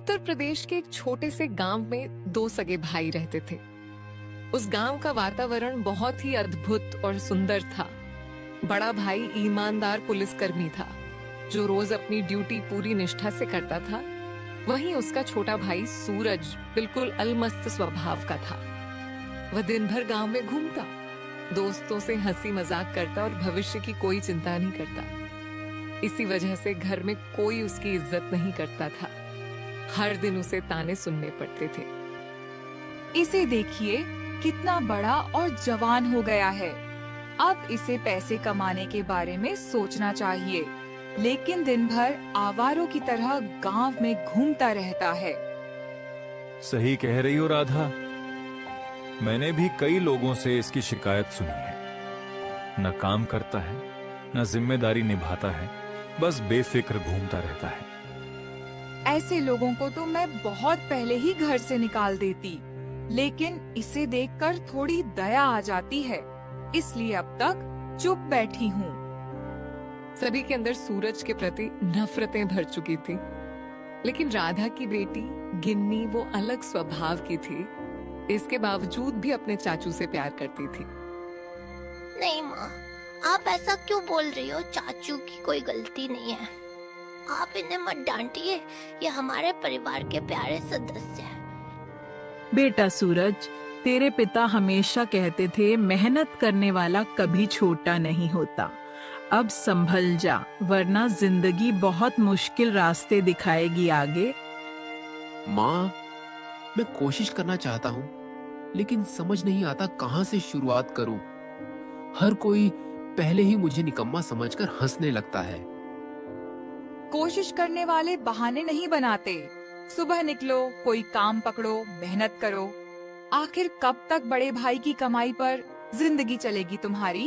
उत्तर प्रदेश के एक छोटे से गांव में दो सगे भाई रहते थे। उस गांव का वातावरण बहुत ही अद्भुत और सुंदर था। बड़ा भाई ईमानदार पुलिसकर्मी था जो रोज अपनी ड्यूटी पूरी निष्ठा से करता था। वहीं उसका छोटा भाई सूरज बिल्कुल अलमस्त स्वभाव का था। वह दिन भर गांव में घूमता, दोस्तों से हंसी मजाक करता और भविष्य की कोई चिंता नहीं करता। इसी वजह से घर में कोई उसकी इज्जत नहीं करता था। हर दिन उसे ताने सुनने पड़ते थे। इसे देखिए, कितना बड़ा और जवान हो गया है। अब इसे पैसे कमाने के बारे में सोचना चाहिए, लेकिन दिन भर आवारों की तरह गांव में घूमता रहता है। सही कह रही हो राधा। मैंने भी कई लोगों से इसकी शिकायत सुनी है। न काम करता है, न जिम्मेदारी निभाता है, बस बेफिक्र घूमता रहता है। ऐसे लोगों को तो मैं बहुत पहले ही घर से निकाल देती, लेकिन इसे देखकर थोड़ी दया आ जाती है, इसलिए अब तक चुप बैठी हूँ। सभी के अंदर सूरज के प्रति नफरतें भर चुकी थी, लेकिन राधा की बेटी गिन्नी वो अलग स्वभाव की थी। इसके बावजूद भी अपने चाचू से प्यार करती थी। नहीं माँ, आप ऐसा क्यों बोल रही हो? चाचू की कोई गलती नहीं है। आप इन्हें मत डांटिए, ये हमारे परिवार के प्यारे सदस्य हैं। बेटा सूरज, तेरे पिता हमेशा कहते थे मेहनत करने वाला कभी छोटा नहीं होता। अब संभल जा, वरना जिंदगी बहुत मुश्किल रास्ते दिखाएगी आगे। माँ, मैं कोशिश करना चाहता हूँ, लेकिन समझ नहीं आता कहाँ से शुरुआत करूँ। हर कोई पहले ही मुझे निकम्मा समझकर हंसने लगता है। कोशिश करने वाले बहाने नहीं बनाते। सुबह निकलो, कोई काम पकड़ो, मेहनत करो। आखिर कब तक बड़े भाई की कमाई पर जिंदगी चलेगी तुम्हारी?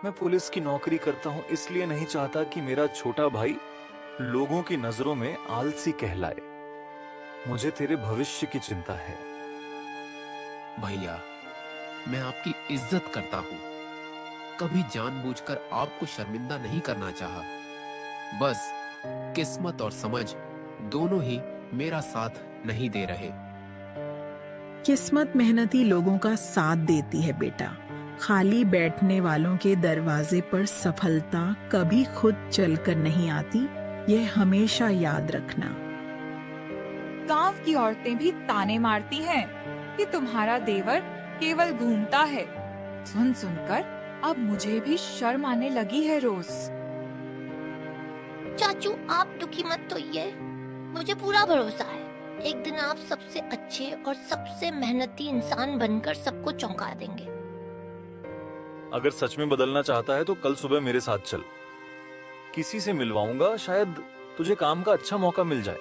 मैं पुलिस की नौकरी करता हूँ, इसलिए नहीं चाहता कि मेरा छोटा भाई लोगों की नजरों में आलसी कहलाए। मुझे तेरे भविष्य की चिंता है। भैया, मैं आपकी इज्जत करता हूँ। कभी जानबूझकर आपको शर्मिंदा नहीं करना चाहा। बस किस्मत और समझ दोनों ही मेरा साथ नहीं दे रहे। किस्मत मेहनती लोगों का साथ देती है बेटा। खाली बैठने वालों के दरवाजे पर सफलता कभी खुद चलकर नहीं आती, ये हमेशा याद रखना। गांव की औरतें भी ताने मारती हैं कि तुम्हारा देवर केवल घूमता है। सुन सुनकर अब मुझे भी शर्म आने लगी है रोज। चाचू, आप दुखी मत होइए, मुझे पूरा भरोसा है एक दिन आप सबसे अच्छे और सबसे मेहनती इंसान बनकर सबको चौंका देंगे। अगर सच में बदलना चाहता है तो कल सुबह मेरे साथ चल। किसी से मिलवाऊंगा, शायद तुझे काम का अच्छा मौका मिल जाए।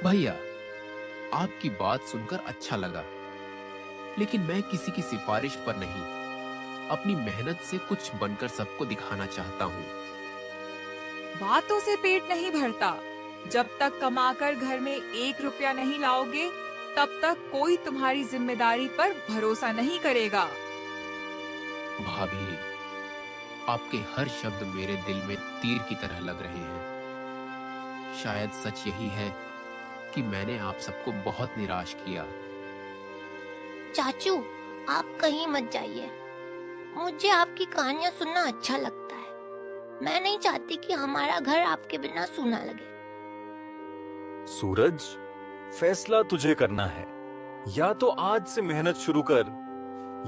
भैया, आपकी बात सुनकर अच्छा लगा, लेकिन मैं किसी की सिफारिश पर नहीं, अपनी मेहनत से कुछ बनकर सबको दिखाना चाहता हूँ। बातों से पेट नहीं भरता। जब तक कमाकर घर में 1 रुपया नहीं लाओगे, तब तक कोई तुम्हारी जिम्मेदारी पर भरोसा नहीं करेगा। भाभी, आपके हर शब्द मेरे दिल में तीर की तरह लग रहे हैं। शायद सच यही है कि मैंने आप सबको बहुत निराश किया। चाचू, आप कहीं मत जाइए। मुझे आपकी कहानियां सुनना अच्छा लगता है। मैं नहीं चाहती कि हमारा घर आपके बिना सूना लगे। सूरज, फैसला तुझे करना है। या तो आज से मेहनत शुरू कर,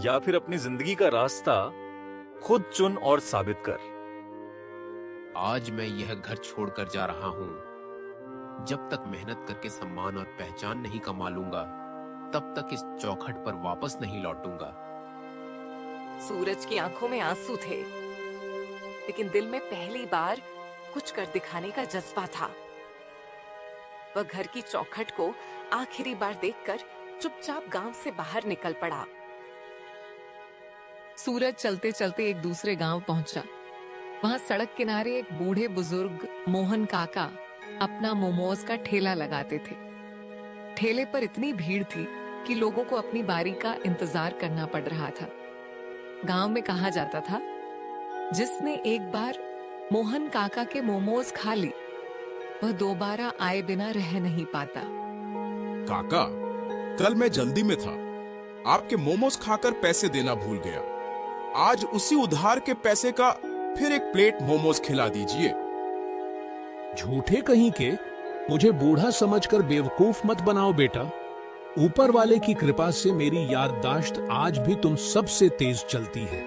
या फिर अपनी जिंदगी का रास्ता खुद चुन और साबित कर। आज मैं यह घर छोड़कर जा रहा हूँ। जब तक मेहनत करके सम्मान और पहचान नहीं कमा लूंगा, तब तक इस चौखट पर वापस नहीं लौटूंगा। सूरज की आंखों में आंसू थे, लेकिन दिल में पहली बार कुछ कर दिखाने का जज्बा था। वह घर की चौखट को आखिरी बार देखकर चुपचाप गांव से बाहर निकल पड़ा। सूरज चलते चलते एक दूसरे गांव पहुंचा। वहां सड़क किनारे एक बूढ़े बुजुर्ग मोहन काका अपना मोमोज का ठेला लगाते थे। ठेले पर इतनी भीड़ थी कि लोगों को अपनी बारी का इंतजार करना पड़ रहा था। गांव में कहा जाता था, जिसने एक बार मोहन काका के मोमोज खा ली वह दोबारा आए बिना रह नहीं पाता। काका, कल मैं जल्दी में था, आपके मोमोज खाकर पैसे देना भूल गया। आज उसी उधार के पैसे का फिर एक प्लेट मोमोज खिला दीजिए। झूठे कहीं के, मुझे बूढ़ा समझकर बेवकूफ मत बनाओ बेटा। ऊपर वाले की कृपा से मेरी याददाश्त आज भी तुम सबसे तेज चलती है।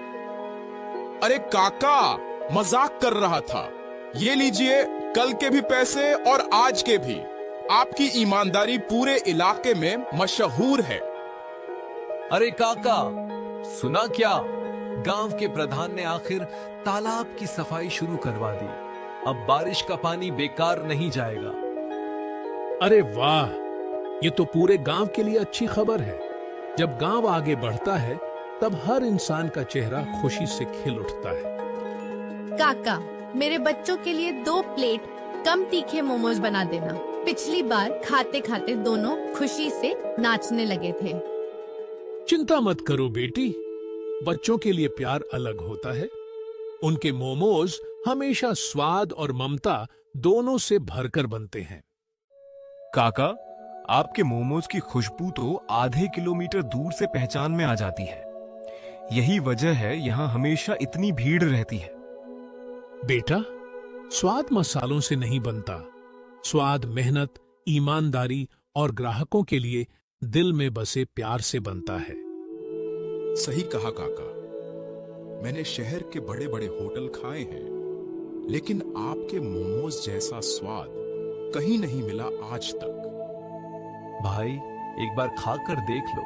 अरे काका, मजाक कर रहा था। ये लीजिए कल के भी पैसे और आज के भी। आपकी ईमानदारी पूरे इलाके में मशहूर है। अरे काका, सुना क्या? गांव के प्रधान ने आखिर तालाब की सफाई शुरू करवा दी। अब बारिश का पानी बेकार नहीं जाएगा। अरे वाह, ये तो पूरे गांव के लिए अच्छी खबर है। जब गांव आगे बढ़ता है तब हर इंसान का चेहरा खुशी से खिल उठता है। काका, मेरे बच्चों के लिए 2 प्लेट कम तीखे मोमोज बना देना। पिछली बार खाते खाते दोनों खुशी से नाचने लगे थे। चिंता मत करो बेटी, बच्चों के लिए प्यार अलग होता है। उनके मोमोज हमेशा स्वाद और ममता दोनों से भरकर बनते हैं। काका, आपके मोमोज की खुशबू तो आधे किलोमीटर दूर से पहचान में आ जाती है। यही वजह है यहाँ हमेशा इतनी भीड़ रहती है। बेटा, स्वाद मसालों से नहीं बनता। स्वाद मेहनत, ईमानदारी और ग्राहकों के लिए दिल में बसे प्यार से बनता है। सही कहा काका। मैंने शहर के बड़े बड़े होटल खाए हैं, लेकिन आपके मोमोज जैसा स्वाद कहीं नहीं मिला आज तक। भाई, एक बार खाकर देख लो,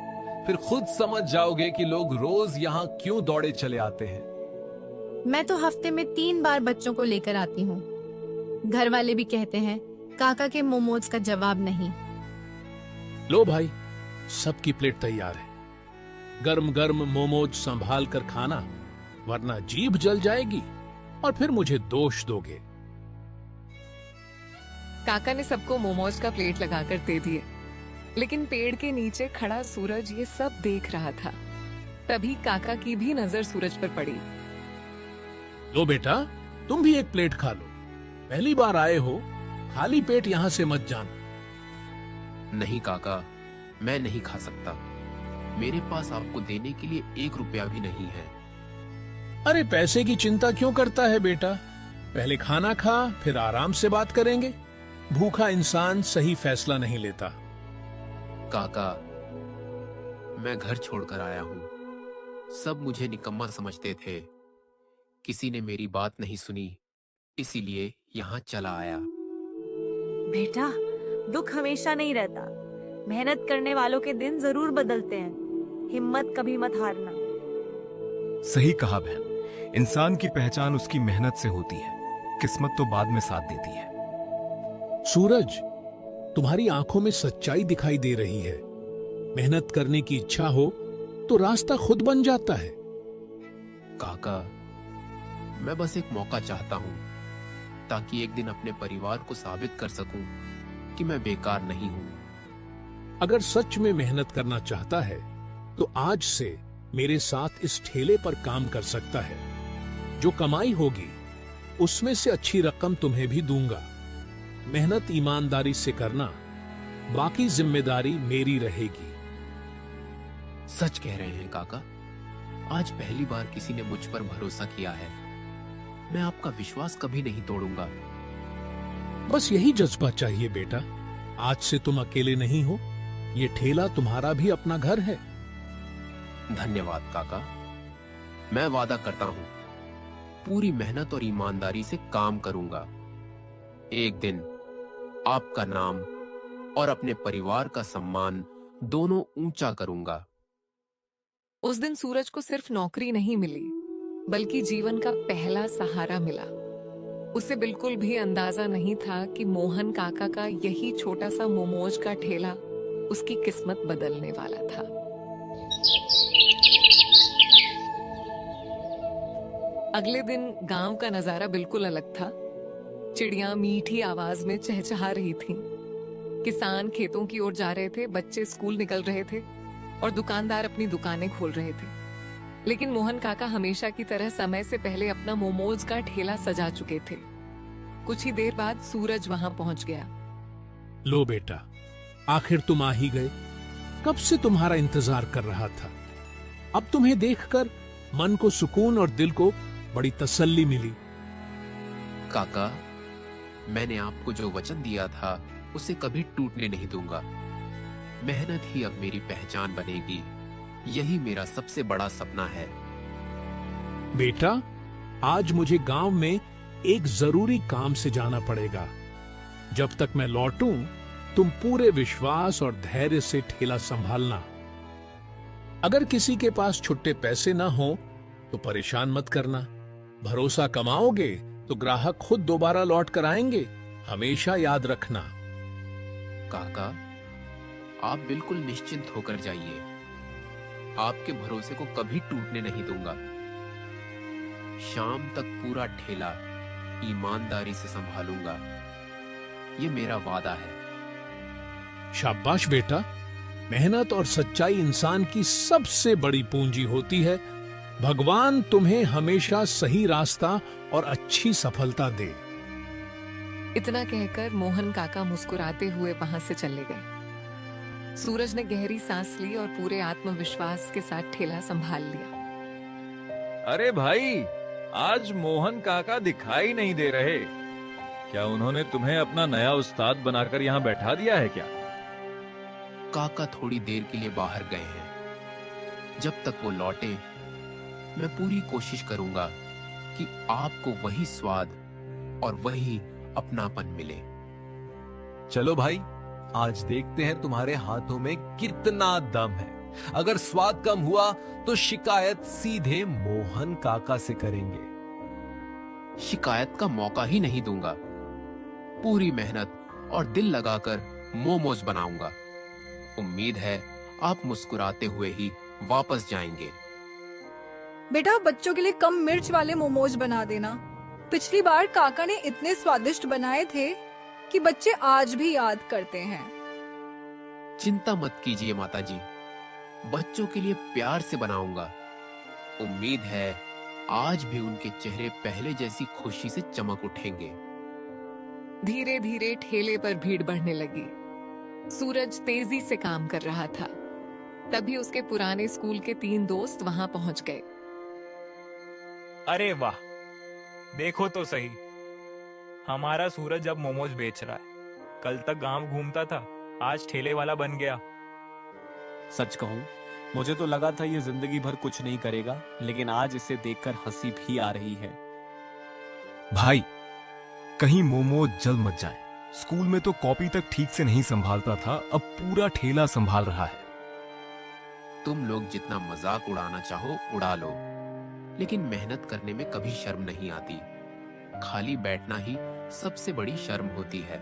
फिर खुद समझ जाओगे कि लोग रोज यहाँ क्यों दौड़े चले आते हैं। मैं तो हफ्ते में 3 बार बच्चों को लेकर आती हूँ। घर वाले भी कहते हैं काका के मोमोज का जवाब नहीं। लो भाई, सबकी प्लेट तैयार है। गर्म गर्म मोमोज संभाल कर खाना, वरना जीभ जल जाएगी और फिर मुझे दोष दोगे। काका ने सबको मोमोज का प्लेट लगाकर दे दिए, लेकिन पेड़ के नीचे खड़ा सूरज ये सब देख रहा था। तभी काका की भी नजर सूरज पर पड़ी। लो बेटा, तुम भी एक प्लेट खा लो। पहली बार आए हो, खाली पेट यहां से मत जाना। नहीं काका, मैं नहीं खा सकता। मेरे पास आपको देने के लिए 1 रुपया भी नहीं है। अरे पैसे की चिंता क्यों करता है बेटा? पहले खाना खा, फिर आराम से बात करेंगे। भूखा इंसान सही फैसला नहीं लेता। काका, मैं घर छोड़कर आया हूँ। सब मुझे निकम्मा समझते थे। किसी ने मेरी बात नहीं सुनी, इसीलिए यहाँ चला आया। बेटा, दुख हमेशा नहीं रहता। मेहनत करने वालों के दिन जरूर बदलते हैं। हिम्मत कभी मत हारना। सही कहा बहन, इंसान की पहचान उसकी मेहनत से होती है, किस्मत तो बाद में साथ देती है। सूरज, तुम्हारी आंखों में सच्चाई दिखाई दे रही है। मेहनत करने की इच्छा हो तो रास्ता खुद बन जाता है। काका, मैं बस एक मौका चाहता हूँ, ताकि एक दिन अपने परिवार को साबित कर सकूं कि मैं बेकार नहीं हूँ। अगर सच में मेहनत करना चाहता है तो आज से मेरे साथ इस ठेले पर काम कर सकता है। जो कमाई होगी उसमें से अच्छी रकम तुम्हें भी दूंगा। मेहनत ईमानदारी से करना, बाकी जिम्मेदारी मेरी रहेगी। सच कह रहे हैं काका। आज पहली बार किसी ने मुझ पर भरोसा किया है। मैं आपका विश्वास कभी नहीं तोड़ूंगा। बस यही जज्बा चाहिए बेटा। आज से तुम अकेले नहीं हो। ये ठेला तुम्हारा भी अपना घर है। धन्यवाद काका। मैं वादा करता हूँ, पूरी मेहनत और ईमानदारी से काम करूंगा। एक दिन आपका नाम और अपने परिवार का सम्मान दोनों ऊंचा करूंगा। उस दिन सूरज को सिर्फ नौकरी नहीं मिली, बल्कि जीवन का पहला सहारा मिला। उसे बिल्कुल भी अंदाजा नहीं था कि मोहन काका का यही छोटा सा मोमोज का ठेला उसकी किस्मत बदलने वाला था। अगले दिन गांव का नजारा बिल्कुल अलग था। चिड़ियां मीठी आवाज में चहचहा रही थीं। किसान खेतों की ओर जा रहे थे, बच्चे स्कूल निकल रहे थे और दुकानदार अपनी दुकानें खोल रहे थे। लेकिन मोहन काका हमेशा की तरह समय से पहले अपना मोमोज का ठेला सजा चुके थे। कुछ ही देर बाद सूरज वहां पहुंच गया। लो बेटा, आखिर तुम आ ही गए। कब से तुम्हारा इंतजार कर रहा था। अब तुम्हें देखकर मन को सुकून और दिल को बड़ी तसल्ली मिली। काका, मैंने आपको जो वचन दिया था उसे कभी टूटने नहीं दूंगा। मेहनत ही अब मेरी पहचान बनेगी। यही मेरा सबसे बड़ा सपना है। बेटा, आज मुझे गांव में एक जरूरी काम से जाना पड़ेगा। जब तक मैं लौटूं, तुम पूरे विश्वास और धैर्य से ठेला संभालना। अगर किसी के पास छुट्टे पैसे ना हो तो परेशान मत करना। भरोसा कमाओगे तो ग्राहक खुद दोबारा लौट कर आएंगे। हमेशा याद रखना। काका, आप बिल्कुल निश्चिंत होकर जाइए। आपके भरोसे को कभी टूटने नहीं दूंगा। शाम तक पूरा ठेला ईमानदारी से संभालूंगा। ये मेरा वादा है। शाबाश बेटा, मेहनत और सच्चाई इंसान की सबसे बड़ी पूंजी होती है। भगवान तुम्हें हमेशा सही रास्ता और अच्छी सफलता दे। इतना कहकर मोहन काका मुस्कुराते हुए वहां से चले गए। सूरज ने गहरी सांस ली और पूरे आत्मविश्वास के साथ ठेला संभाल लिया। अरे भाई, आज मोहन काका दिखाई नहीं दे रहे। क्या उन्होंने तुम्हें अपना नया उस्ताद बनाकर यहाँ बैठा दिया है क्या? काका थोड़ी देर के लिए बाहर गए हैं। जब तक वो लौटे, मैं पूरी कोशिश करूंगा कि आपको वही स्वाद और वही अपनापन मिले। चलो भाई, आज देखते हैं तुम्हारे हाथों में कितना दम है। अगर स्वाद कम हुआ तो शिकायत सीधे मोहन काका से करेंगे। शिकायत का मौका ही नहीं दूंगा। पूरी मेहनत और दिल लगाकर मोमोज बनाऊंगा। उम्मीद है आप मुस्कुराते हुए ही वापस जाएंगे। बेटा, बच्चों के लिए कम मिर्च वाले मोमोज बना देना। पिछली बार काका ने इतने स्वादिष्ट बनाए थे कि बच्चे आज भी याद करते हैं। चिंता मत कीजिए माताजी, बच्चों के लिए प्यार से बनाऊंगा। उम्मीद है आज भी उनके चेहरे पहले जैसी खुशी से चमक उठेंगे। धीरे धीरे ठेले पर भीड़ बढ़ने लगी। सूरज तेजी से काम कर रहा था। तभी उसके पुराने स्कूल के 3 दोस्त वहां पहुंच गए। अरे वाह, देखो तो सही, हमारा सूरज अब मोमोज बेच रहा है। कल तक गांव घूमता था, आज ठेले वाला बन गया। सच कहूं, मुझे तो लगा था ये जिंदगी भर कुछ नहीं करेगा, लेकिन आज इसे देखकर हंसी भी आ रही है। भाई, कहीं मोमोज जल मत जाए। स्कूल में तो कॉपी तक ठीक से नहीं संभालता था, अब पूरा ठेला संभाल रहा है। तुम लोग जितना मजाक उड़ाना चाहो उड़ा लो, लेकिन मेहनत करने में कभी शर्म नहीं आती। खाली बैठना ही सबसे बड़ी शर्म होती है।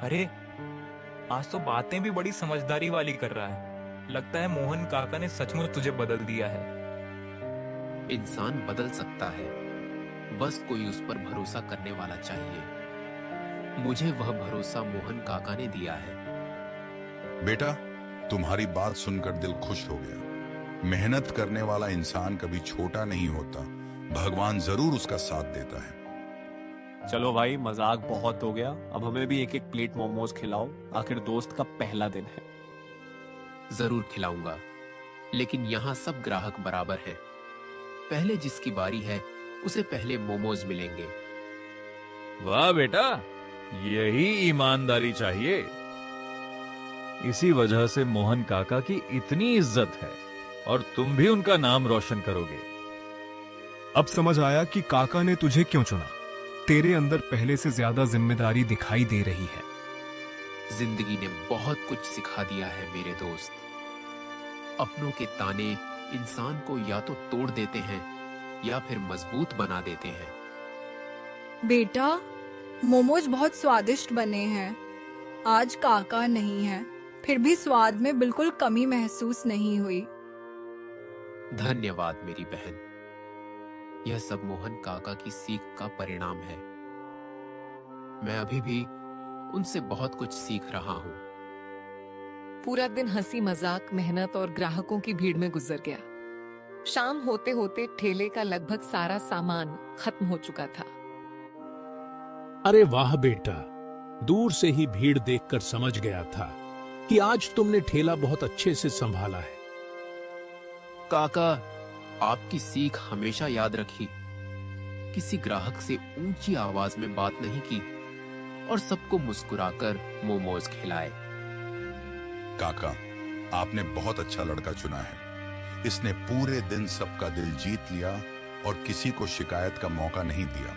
अरे, आज तो बातें भी बड़ी समझदारी वाली कर रहा है। लगता है मोहन काका ने सचमुच तुझे बदल दिया है। इंसान बदल सकता है, बस कोई उस पर भरोसा करने वाला चाहिए। मुझे वह भरोसा मोहन काका ने दिया है। बेटा, तुम्हारी बात सुनकर दिल खुश हो गया। मेहनत करने वाला इंसान कभी छोटा नहीं होता। भगवान जरूर उसका साथ देता है। चलो भाई, मजाक बहुत हो गया। अब हमें भी एक एक प्लेट मोमोज खिलाओ। आखिर दोस्त का पहला दिन है। जरूर खिलाऊंगा, लेकिन यहाँ सब ग्राहक बराबर हैं। पहले जिसकी बारी है उसे पहले मोमोज मिलेंगे। वाह बेटा, यही ईमानदारी चाहिए। इसी वजह से मोहन काका की इतनी इज्जत है और तुम भी उनका नाम रोशन करोगे। अब समझ आया कि काका ने तुझे क्यों चुना। तेरे अंदर पहले से ज्यादा जिम्मेदारी दिखाई दे रही है। जिंदगी ने बहुत कुछ सिखा दिया है मेरे दोस्त। अपनों के ताने इंसान को या तो तोड़ देते हैं या फिर मजबूत बना देते हैं। बेटा, मोमोज बहुत स्वादिष्ट बने हैं। आज काका नहीं है, फिर भी स्वाद में बिल्कुल कमी महसूस नहीं हुई। धन्यवाद मेरी बहन। यह सब मोहन काका की सीख का परिणाम है। मैं अभी भी उनसे बहुत कुछ सीख रहा हूँ। पूरा दिन हंसी मजाक, मेहनत और ग्राहकों की भीड़ में गुजर गया। शाम होते होते ठेले का लगभग सारा सामान खत्म हो चुका था। अरे वाह बेटा, दूर से ही भीड़ देखकर समझ गया था कि आज तुमने ठेला बहुत अच्छे से संभाला है। काका, आपकी सीख हमेशा याद रखी। किसी ग्राहक से ऊंची आवाज में बात नहीं की और सबको मुस्कुराकर मोमोज खिलाए। काका, आपने बहुत अच्छा लड़का चुना है। इसने पूरे दिन सबका दिल जीत लिया और किसी को शिकायत का मौका नहीं दिया।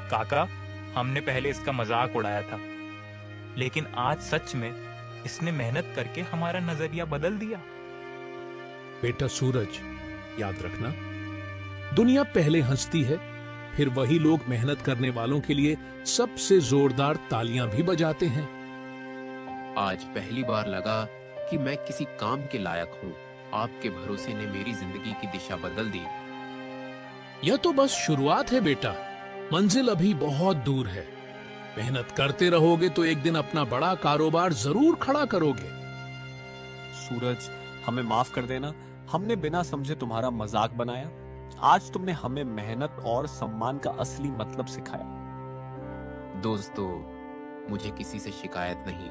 काका, हमने पहले इसका मजाक उड़ाया था, लेकिन आज सच में इसने मेहनत करके हमारा नजरिया बदल दिया। बेटा सूरज, याद रखना, दुनिया पहले हंसती है, फिर वही लोग मेहनत करने वालों के लिए सबसे जोरदार तालियां भी बजाते हैं। आज पहली बार लगा कि मैं किसी काम के लायक हूँ। आपके भरोसे ने मेरी जिंदगी की दिशा बदल दी। यह तो बस शुरुआत है बेटा, मंजिल अभी बहुत दूर है। मेहनत करते रहोगे तो एक दिन अपना बड़ा कारोबार जरूर खड़ा करोगे। सूरज, हमें माफ कर देना, हमने बिना समझे तुम्हारा मजाक बनाया। आज तुमने हमें मेहनत और सम्मान का असली मतलब सिखाया। दोस्तों, मुझे किसी से शिकायत नहीं।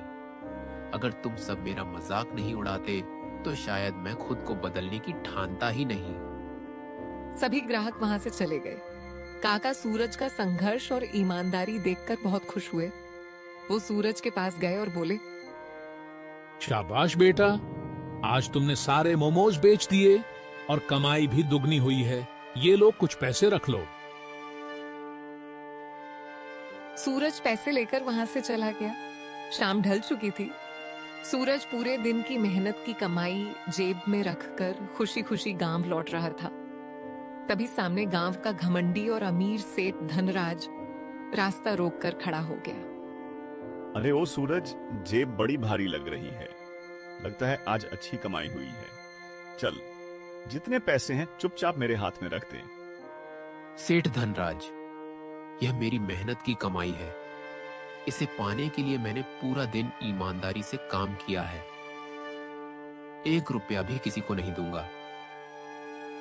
अगर तुम सब मेरा मजाक नहीं उड़ाते तो शायद मैं खुद को बदलने की ठानता ही नहीं। सभी ग्राहक वहां से चले गए। काका सूरज का संघर्ष और ईमानदारी देखकर बहुत खुश हुए। वो सूरज के पास गए और बोले, शाबाश बेटा, आज तुमने सारे मोमोज बेच दिए और कमाई भी दुगनी हुई है। ये लो, कुछ पैसे रख लो। सूरज पैसे लेकर वहां से चला गया। शाम ढल चुकी थी। सूरज पूरे दिन की मेहनत की कमाई जेब में रखकर खुशी खुशी गांव लौट रहा था। तभी सामने गांव का घमंडी और अमीर सेठ धनराज रास्ता रोककर खड़ा हो गया। अरे ओ सूरज, जेब बड़ी भारी लग रही है। लगता है आज अच्छी कमाई हुई है। चल, जितने पैसे हैं चुपचाप मेरे हाथ में रख दे। सेठ धनराज, यह मेरी मेहनत की कमाई है। इसे पाने के लिए मैंने पूरा दिन ईमानदारी से काम किया है। 1 रुपया भी किसी को नहीं दूंगा।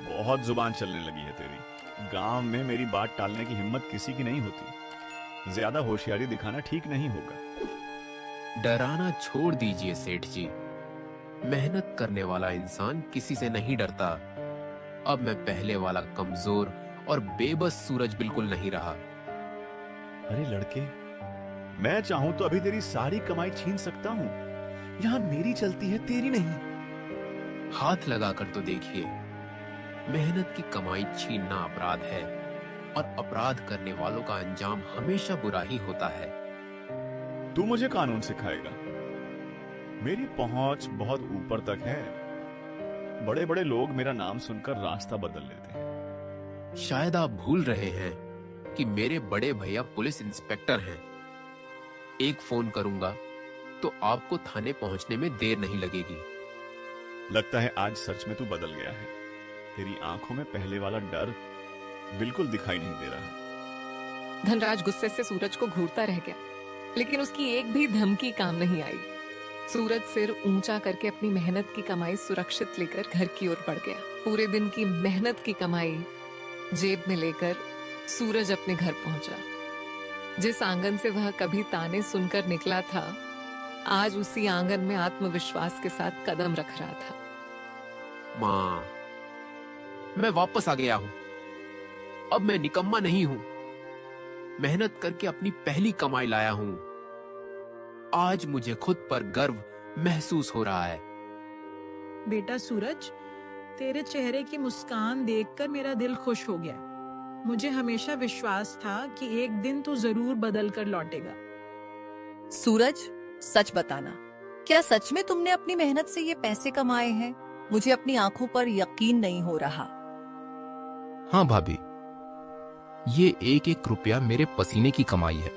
बहुत जुबान चलने लगी है तेरी। गांव में मेरी बात टालने की हिम्मत किसी की नहीं होती। ज्यादा होशियारी दिखाना ठीक नहीं होगा। डराना छोड़ दीजिए सेठ जी। मेहनत करने वाला इंसान किसी से नहीं डरता। अब मैं पहले वाला कमजोर और बेबस सूरज बिल्कुल नहीं रहा। अरे लड़के, मैं चाहूं तो अभी तेरी सारी कमाई छीन सकता हूं। यहां मेरी चलती है, तेरी नहीं। हाथ लगाकर तो देखिए। मेहनत की कमाई छीनना अपराध है और अपराध करने वालों का अंजाम हमेशा बुरा ही होता है। तू मुझे कानून सिखाएगा? मेरी पहुंच बहुत ऊपर तक है। बड़े बड़े लोग मेरा नाम सुनकर रास्ता बदल लेते हैं। शायद आप भूल रहे हैं कि मेरे बड़े भैया पुलिस इंस्पेक्टर हैं। एक फोन करूंगा तो आपको थाने पहुंचने में देर नहीं लगेगी। लगता है आज सच में तू बदल गया है। तेरी आंखों में पहले वाला डर बिल्कुल दिखाई नहीं दे रहा। धनराज गुस्से से सूरज को घूरता रह गया, लेकिन उसकी एक भी धमकी काम नहीं आई। सूरज सिर ऊंचा करके अपनी मेहनत की कमाई सुरक्षित लेकर घर की ओर बढ़ गया। पूरे दिन की मेहनत की कमाई जेब में लेकर सूरज अपने घर पहुंचा। जिस आंगन से वह कभी ताने सुनकर निकला था, आज उसी आंगन में आत्मविश्वास के साथ कदम रख रहा था। माँ, मैं वापस आ गया हूं। अब मैं निकम्मा नहीं हूं। मेहनत करके अपनी पहली कमाई लाया हूं। आज मुझे खुद पर गर्व महसूस हो रहा है। बेटा सूरज, तेरे चेहरे की मुस्कान देखकर मेरा दिल खुश हो गया। मुझे हमेशा विश्वास था कि एक दिन तू जरूर बदल कर लौटेगा। सूरज, सच बताना, क्या सच में तुमने अपनी मेहनत से ये पैसे कमाए हैं? मुझे अपनी आंखों पर यकीन नहीं हो रहा। हाँ भाभी, ये 1-1 रुपया मेरे पसीने की कमाई है।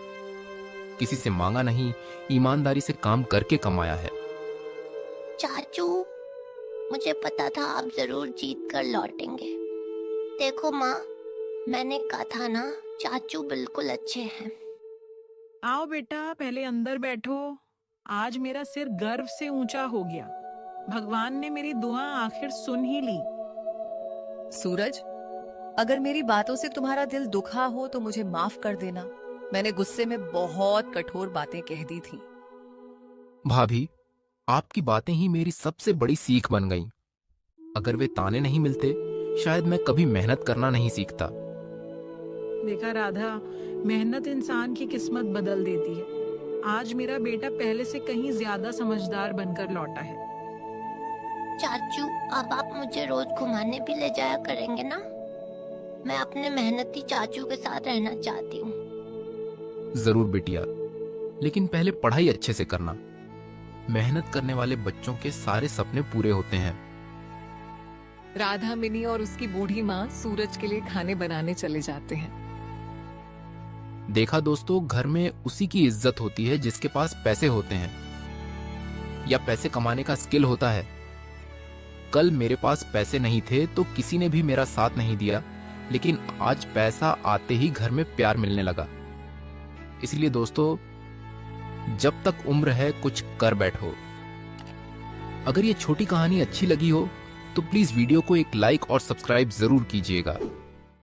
किसी से मांगा नहीं, ईमानदारी से काम करके कमाया है। चाचू, मुझे पता था आप जरूर जीत कर लौटेंगे। देखो माँ, मैंने कहा था ना, चाचू बिल्कुल अच्छे हैं। आओ बेटा, पहले अंदर बैठो। आज मेरा सिर गर्व से ऊंचा हो गया। भगवान ने मेरी दुआ आखिर सुन ही ली। सूरज, अगर मेरी बातों से तुम्हारा दिल दुखा हो तो मुझे माफ कर देना। मैंने गुस्से में बहुत कठोर बातें कह दी थी। भाभी, आपकी बातें ही मेरी सबसे बड़ी सीख बन गईं। अगर वे ताने नहीं मिलते, शायद मैं कभी मेहनत करना नहीं सीखता। देखा राधा, मेहनत इंसान की किस्मत बदल देती है। आज मेरा बेटा पहले से कहीं ज्यादा समझदार बनकर लौटा है। चाचू, अब आप मुझे रोज घुमाने भी ले जाया करेंगे ना? मैं अपने मेहनती चाचू के साथ रहना चाहती हूँ। जरूर बिटिया, लेकिन पहले पढ़ाई अच्छे से करना। मेहनत करने वाले बच्चों के सारे सपने पूरे होते हैं। राधा, मिनी और उसकी बूढ़ी माँ सूरज के लिए खाने बनाने चले जाते हैं। देखा दोस्तों, घर में उसी की इज्जत होती है जिसके पास पैसे होते हैं या पैसे कमाने का स्किल होता है। कल मेरे पास पैसे नहीं थे तो किसी ने भी मेरा साथ नहीं दिया, लेकिन आज पैसा आते ही घर में प्यार मिलने लगा। इसलिए दोस्तों, जब तक उम्र है कुछ कर बैठो। अगर ये छोटी कहानी अच्छी लगी हो तो प्लीज वीडियो को एक लाइक और सब्सक्राइब जरूर कीजिएगा।